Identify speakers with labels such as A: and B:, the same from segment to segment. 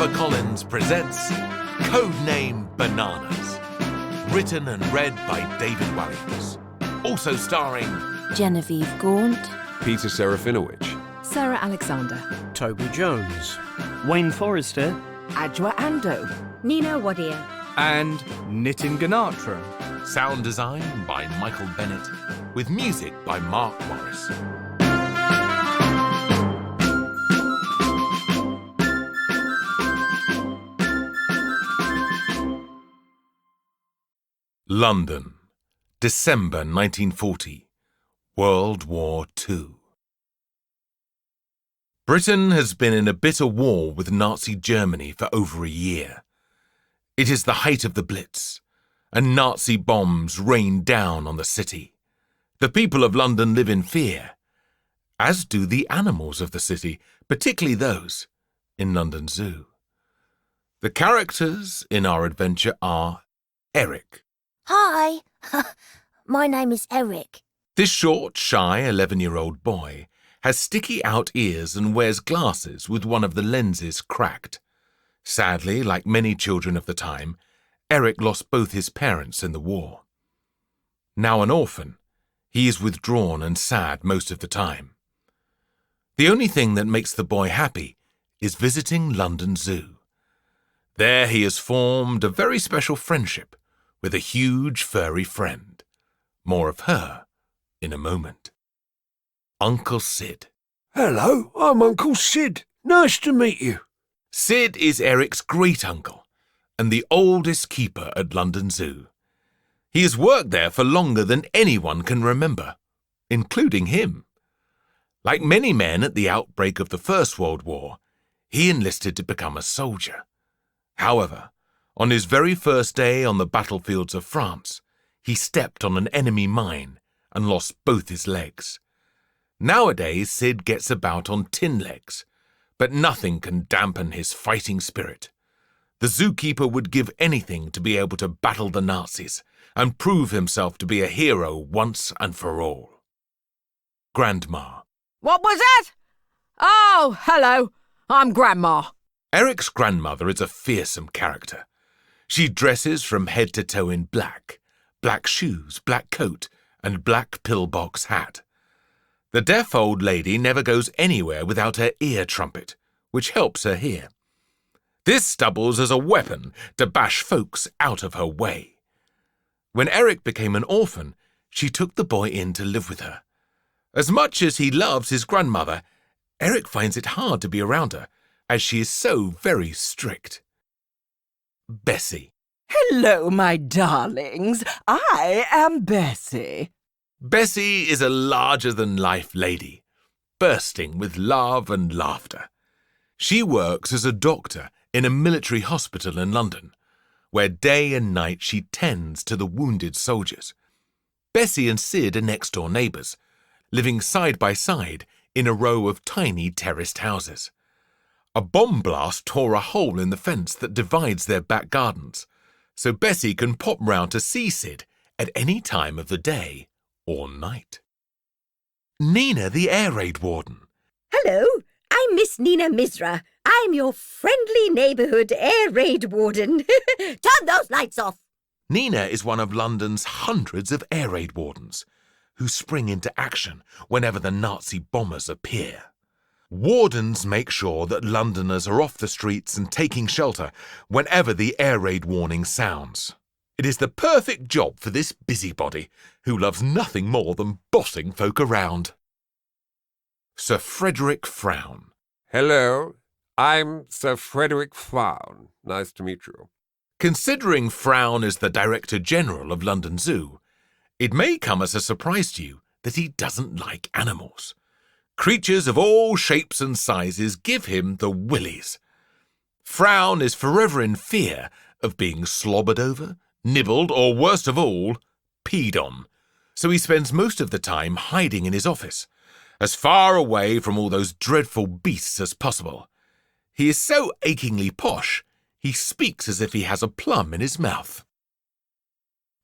A: HarperCollins presents Codename Bananas. Written and read by David Walliams. Also starring
B: Genevieve Gaunt,
C: Peter Serafinowicz,
D: Sarah Alexander,
E: Toby Jones,
F: Wayne Forrester,
D: Adwa Ando,
G: Nina Wadia,
E: and Nitin Ganatra.
A: sound design by Michael Bennett, with music by Mark Morris. London, December 1940, World War II. Britain has been in a bitter war with Nazi Germany for over a year. It is the height of the Blitz, and Nazi bombs rain down on the city. The people of London live in fear, as do the animals of the city, particularly those in London Zoo. The characters in our adventure are Eric.
B: Hi, my name is Eric.
A: This short, shy 11-year-old boy has sticky out ears and wears glasses with one of the lenses cracked. Sadly, like many children of the time, Eric lost both his parents in the war. Now an orphan, he is withdrawn and sad most of the time. The only thing that makes the boy happy is visiting London Zoo. There he has formed a very special friendship with a huge furry friend. More of her in a moment. Uncle Sid.
H: Hello, I'm Uncle Sid. Nice to meet you.
A: Sid is Eric's great-uncle and the oldest keeper at London Zoo. He has worked there for longer than anyone can remember, including him. Like many men at the outbreak of the First World War, he enlisted to become a soldier. However, on his very first day on the battlefields of France, he stepped on an enemy mine and lost both his legs. Nowadays, Sid gets about on tin legs, but nothing can dampen his fighting spirit. The zookeeper would give anything to be able to battle the Nazis and prove himself to be a hero once and for all. Grandma.
D: What was that? Oh, hello, I'm Grandma.
A: Eric's grandmother is a fearsome character. She dresses from head to toe in black shoes, black coat, and black pillbox hat. The deaf old lady never goes anywhere without her ear trumpet, which helps her hear. This doubles as a weapon to bash folks out of her way. When Eric became an orphan, she took the boy in to live with her. As much as he loves his grandmother, Eric finds it hard to be around her, as she is so very strict. Bessie.
I: Hello, my darlings. I am Bessie.
A: Bessie is a larger-than-life lady, bursting with love and laughter. She works as a doctor in a military hospital in London, where day and night she tends to the wounded soldiers. Bessie and Sid are next-door neighbours, living side by side in a row of tiny terraced houses. A bomb blast tore a hole in the fence that divides their back gardens, so Bessie can pop round to see Sid at any time of the day or night. Nina, the air raid warden.
G: Hello, I'm Miss Nina Misra. I'm your friendly neighbourhood air raid warden. Turn those lights off.
A: Nina is one of London's hundreds of air raid wardens who spring into action whenever the Nazi bombers appear. Wardens make sure that Londoners are off the streets and taking shelter whenever the air raid warning sounds. It is the perfect job for this busybody who loves nothing more than bossing folk around. Sir Frederick Frown.
C: Hello, I'm Sir Frederick Frown. Nice to meet you.
A: Considering Frown is the Director General of London Zoo, it may come as a surprise to you that he doesn't like animals. Creatures of all shapes and sizes give him the willies. Frown is forever in fear of being slobbered over, nibbled, or worst of all, peed on. So he spends most of the time hiding in his office, as far away from all those dreadful beasts as possible. He is so achingly posh, he speaks as if he has a plum in his mouth.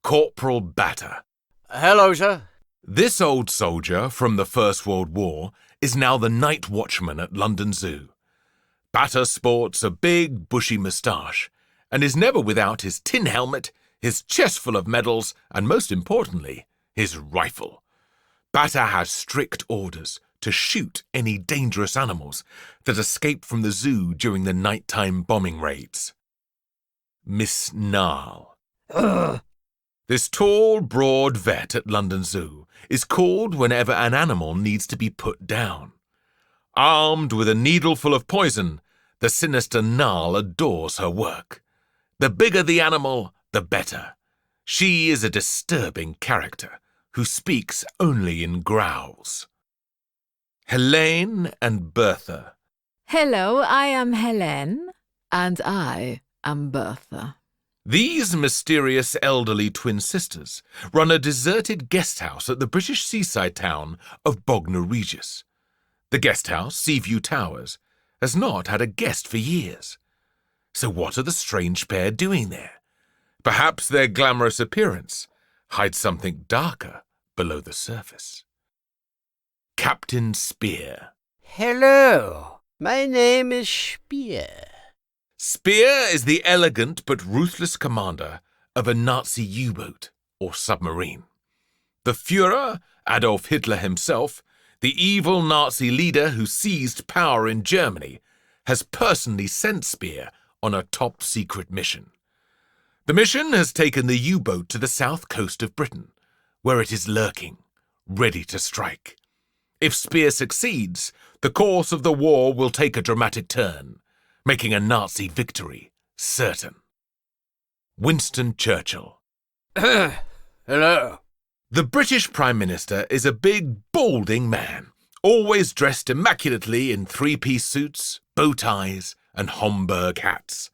A: Corporal Batter.
E: Hello, sir.
A: This old soldier from the First World War is now the night watchman at London Zoo. Batter sports a big, bushy moustache and is never without his tin helmet, his chest full of medals, and most importantly, his rifle. Batter has strict orders to shoot any dangerous animals that escape from the zoo during the nighttime bombing raids. Miss Narl. This tall, broad vet at London Zoo is called whenever an animal needs to be put down. Armed with a needle full of poison, the sinister Narl adores her work. The bigger the animal, the better. She is a disturbing character who speaks only in growls. Helene and Bertha.
D: Hello, I am Helene. And I am Bertha.
A: These mysterious elderly twin sisters run a deserted guest house at the British seaside town of Bognor Regis. The guest house, Seaview Towers, has not had a guest for years. So what are the strange pair doing there? Perhaps their glamorous appearance hides something darker below the surface. Captain Spear.
H: Hello, my name is Spear.
A: Spear is the elegant but ruthless commander of a Nazi U-boat or submarine. The Führer, Adolf Hitler himself, the evil Nazi leader who seized power in Germany, has personally sent Spear on a top-secret mission. The mission has taken the U-boat to the south coast of Britain, where it is lurking, ready to strike. If Spear succeeds, the course of the war will take a dramatic turn, making a Nazi victory certain. Winston Churchill.
H: Hello.
A: The British Prime Minister is a big, balding man, always dressed immaculately in three-piece suits, bow ties, and Homburg hats.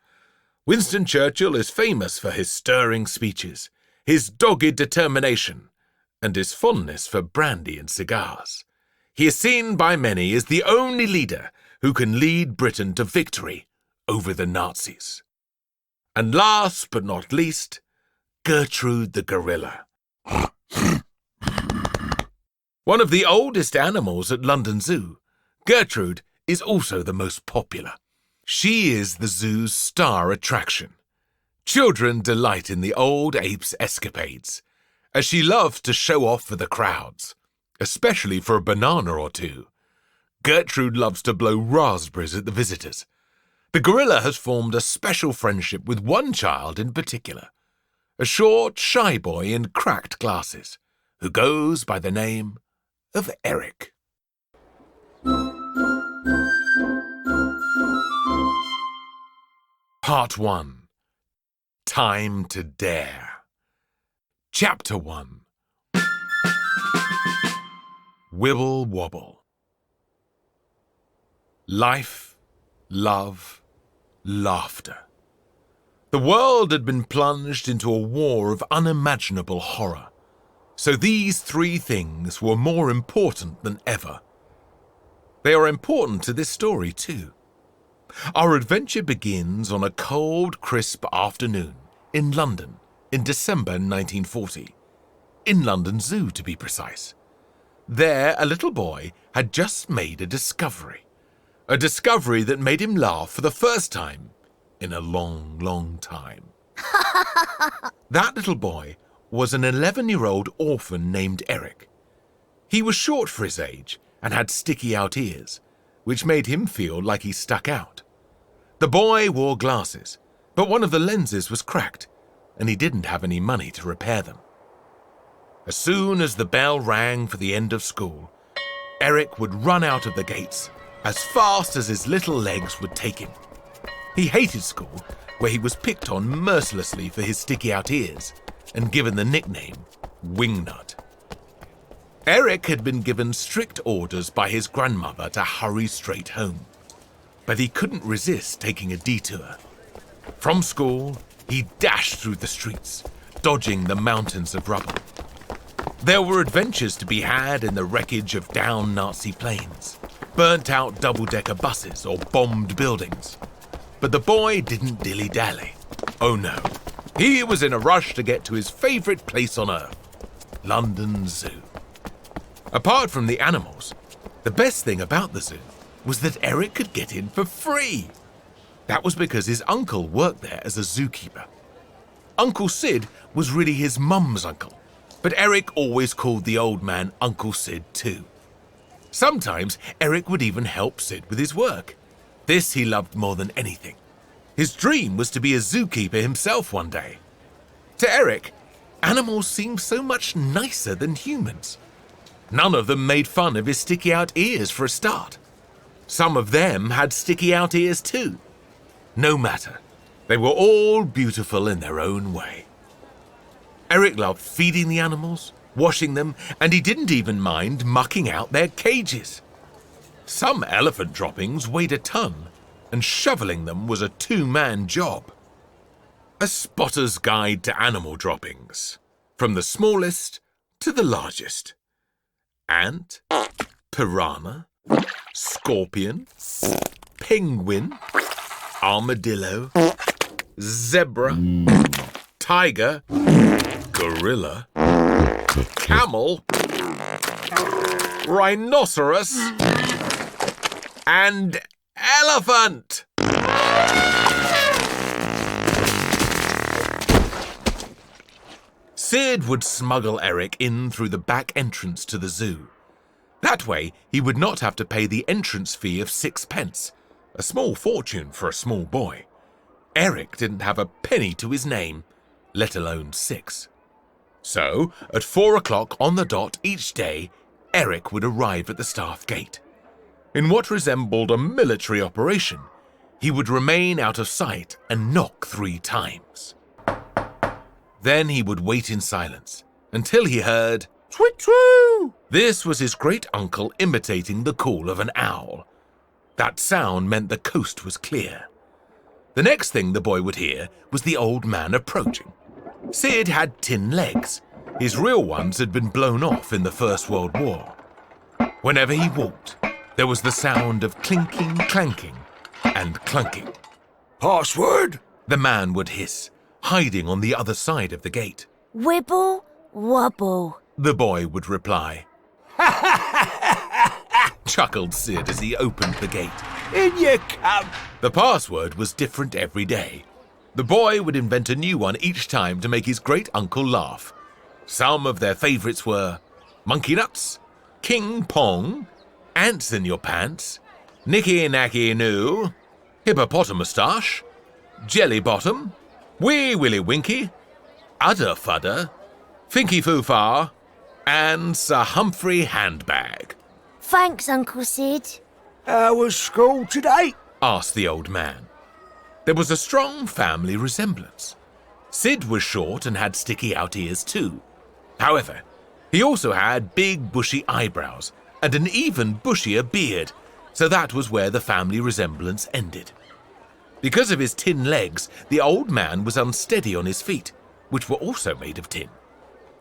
A: Winston Churchill is famous for his stirring speeches, his dogged determination, and his fondness for brandy and cigars. He is seen by many as the only leader who can lead Britain to victory over the Nazis. And last but not least, Gertrude the gorilla. One of the oldest animals at London Zoo, Gertrude is also the most popular. She is the zoo's star attraction. Children delight in the old ape's escapades, as she loves to show off for the crowds, especially for a banana or two. Gertrude loves to blow raspberries at the visitors. The gorilla has formed a special friendship with one child in particular, a short, shy boy in cracked glasses, who goes by the name of Eric. Part 1. Time to Dare. Chapter 1. Wibble Wobble. Life, love, laughter. The world had been plunged into a war of unimaginable horror, so these three things were more important than ever. They are important to this story too. Our adventure begins on a cold, crisp afternoon in London in December 1940, in London Zoo to be precise. There, a little boy had just made a discovery that made him laugh for the first time in a long, long time. That little boy was an 11-year-old orphan named Eric. He was short for his age and had sticky-out ears, which made him feel like he stuck out. The boy wore glasses, but one of the lenses was cracked, and he didn't have any money to repair them. As soon as the bell rang for the end of school, Eric would run out of the gates as fast as his little legs would take him. He hated school, where he was picked on mercilessly for his sticky-out ears and given the nickname Wingnut. Eric had been given strict orders by his grandmother to hurry straight home, but he couldn't resist taking a detour. From school, he dashed through the streets, dodging the mountains of rubble. There were adventures to be had in the wreckage of downed Nazi planes, burnt-out double-decker buses or bombed buildings. But the boy didn't dilly-dally. Oh no, he was in a rush to get to his favourite place on earth, London Zoo. Apart from the animals, the best thing about the zoo was that Eric could get in for free. That was because his uncle worked there as a zookeeper. Uncle Sid was really his mum's uncle, but Eric always called the old man Uncle Sid too. Sometimes Eric would even help Sid with his work. This he loved more than anything. His dream was to be a zookeeper himself one day. To Eric, animals seemed so much nicer than humans. None of them made fun of his sticky-out ears for a start. Some of them had sticky-out ears too. No matter, they were all beautiful in their own way. Eric loved feeding the animals, washing them, and he didn't even mind mucking out their cages. Some elephant droppings weighed a ton, and shoveling them was a two-man job. A spotter's guide to animal droppings, from the smallest to the largest. Ant, piranha, scorpion, penguin, armadillo, zebra, tiger, gorilla, camel, rhinoceros, and elephant! Sid would smuggle Eric in through the back entrance to the zoo. That way, he would not have to pay the entrance fee of 6p, a small fortune for a small boy. Eric didn't have a penny to his name, let alone 6. So, at 4 o'clock on the dot each day, Eric would arrive at the staff gate. In what resembled a military operation, he would remain out of sight and knock 3 times. Then he would wait in silence until he heard "Twit-troo!" This was his great-uncle imitating the call of an owl. That sound meant the coast was clear. The next thing the boy would hear was the old man approaching. Sid had tin legs. His real ones had been blown off in the First World War. Whenever he walked, there was the sound of clinking, clanking, and clunking.
H: Password?
A: The man would hiss, hiding on the other side of the gate.
B: Wibble, wobble.
A: The boy would reply. Chuckled Sid as he opened the gate.
H: In you come.
A: The password was different every day. The boy would invent a new one each time to make his great-uncle laugh. Some of their favourites were monkey nuts, king pong, ants in your pants, nicky nacky noo, hippopotamustache, jelly bottom, wee willy winky, udder fudder, finky foo far, and Sir Humphrey handbag.
B: Thanks, Uncle Sid.
H: How was school today?
A: Asked the old man. There was a strong family resemblance. Sid was short and had sticky-out ears too. However, he also had big bushy eyebrows and an even bushier beard, so that was where the family resemblance ended. Because of his tin legs, the old man was unsteady on his feet, which were also made of tin.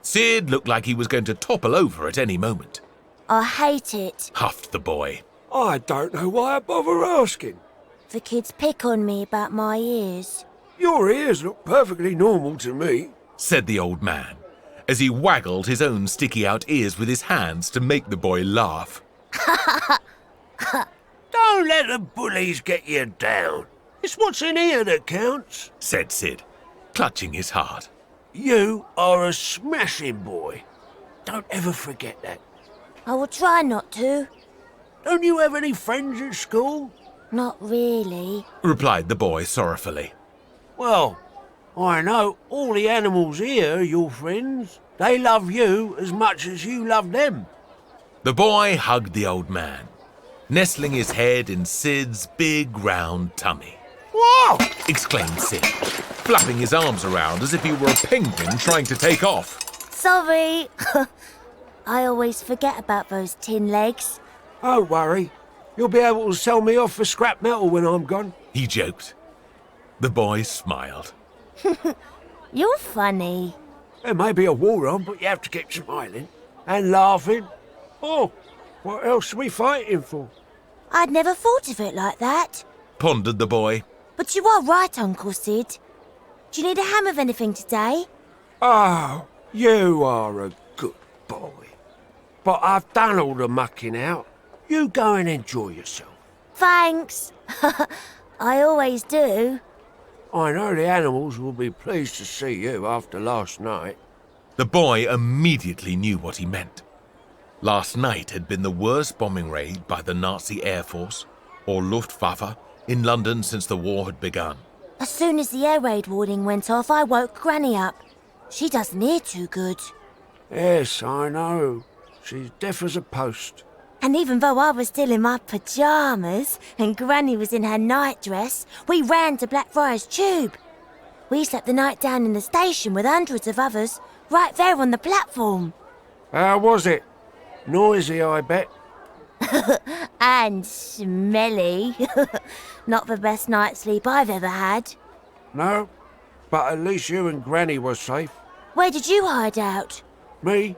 A: Sid looked like he was going to topple over at any moment.
B: I hate it.
A: Huffed the boy.
H: I don't know why I bother asking.
B: The kids pick on me about my ears.
H: Your ears look perfectly normal to me.
A: Said the old man, as he waggled his own sticky-out ears with his hands to make the boy laugh.
H: Don't let the bullies get you down. It's what's in here that counts.
A: Said Sid, clutching his heart.
H: You are a smashing boy. Don't ever forget that.
B: I will try not to.
H: Don't you have any friends at school?
B: Not really.
A: Replied the boy sorrowfully.
H: Well, I know all the animals here are your friends. They love you as much as you love them.
A: The boy hugged the old man, nestling his head in Sid's big round tummy.
H: Whoa!
A: Exclaimed Sid, flapping his arms around as if he were a penguin trying to take off.
B: Sorry. I always forget about those tin legs.
H: Don't worry. You'll be able to sell me off for scrap metal when I'm gone.
A: He joked. The boy smiled.
B: You're funny.
H: There may be a war on, but you have to keep smiling and laughing. Oh, what else are we fighting for?
B: I'd never thought of it like that.
A: Pondered the boy.
B: But you are right, Uncle Sid. Do you need a ham of anything today?
H: Oh, you are a good boy. But I've done all the mucking out. You go and enjoy yourself.
B: Thanks. I always do.
H: I know the animals will be pleased to see you after last night.
A: The boy immediately knew what he meant. Last night had been the worst bombing raid by the Nazi Air Force, or Luftwaffe, in London since the war had begun.
B: As soon as the air raid warning went off, I woke Granny up. She doesn't hear too good.
H: Yes, I know. She's deaf as a post.
B: And even though I was still in my pyjamas and Granny was in her nightdress, we ran to Blackfriars Tube. We slept the night down in the station with hundreds of others, right there on the platform.
H: How was it? Noisy, I bet.
B: And smelly. Not the best night's sleep I've ever had.
H: No, but at least you and Granny were safe.
B: Where did you hide out?
H: Me?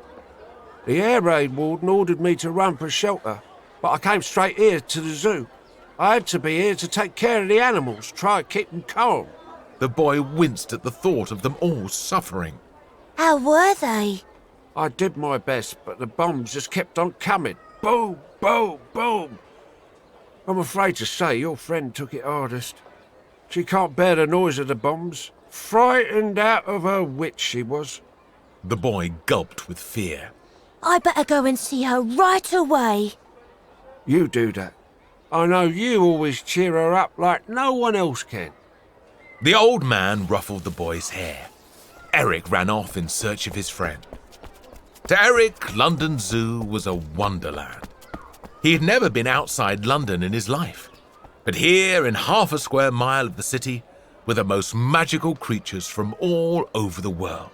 H: The air raid warden ordered me to run for shelter, but I came straight here to the zoo. I had to be here to take care of the animals, try to keep them calm.
A: The boy winced at the thought of them all suffering.
B: How were they?
H: I did my best, but the bombs just kept on coming. Boom, boom, boom. I'm afraid to say your friend took it hardest. She can't bear the noise of the bombs. Frightened out of her wits she was.
A: The boy gulped with fear.
B: I better go and see her right away.
H: You do that. I know you always cheer her up like no one else can.
A: The old man ruffled the boy's hair. Eric ran off in search of his friend. To Eric, London Zoo was a wonderland. He had never been outside London in his life. But here, in half a square mile of the city, were the most magical creatures from all over the world.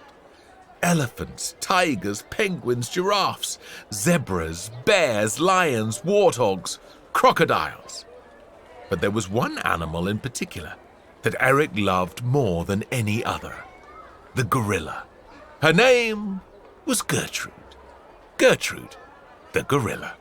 A: Elephants, tigers, penguins, giraffes, zebras, bears, lions, warthogs, crocodiles. But there was one animal in particular that Eric loved more than any other. The gorilla. Her name was Gertrude. Gertrude, the gorilla.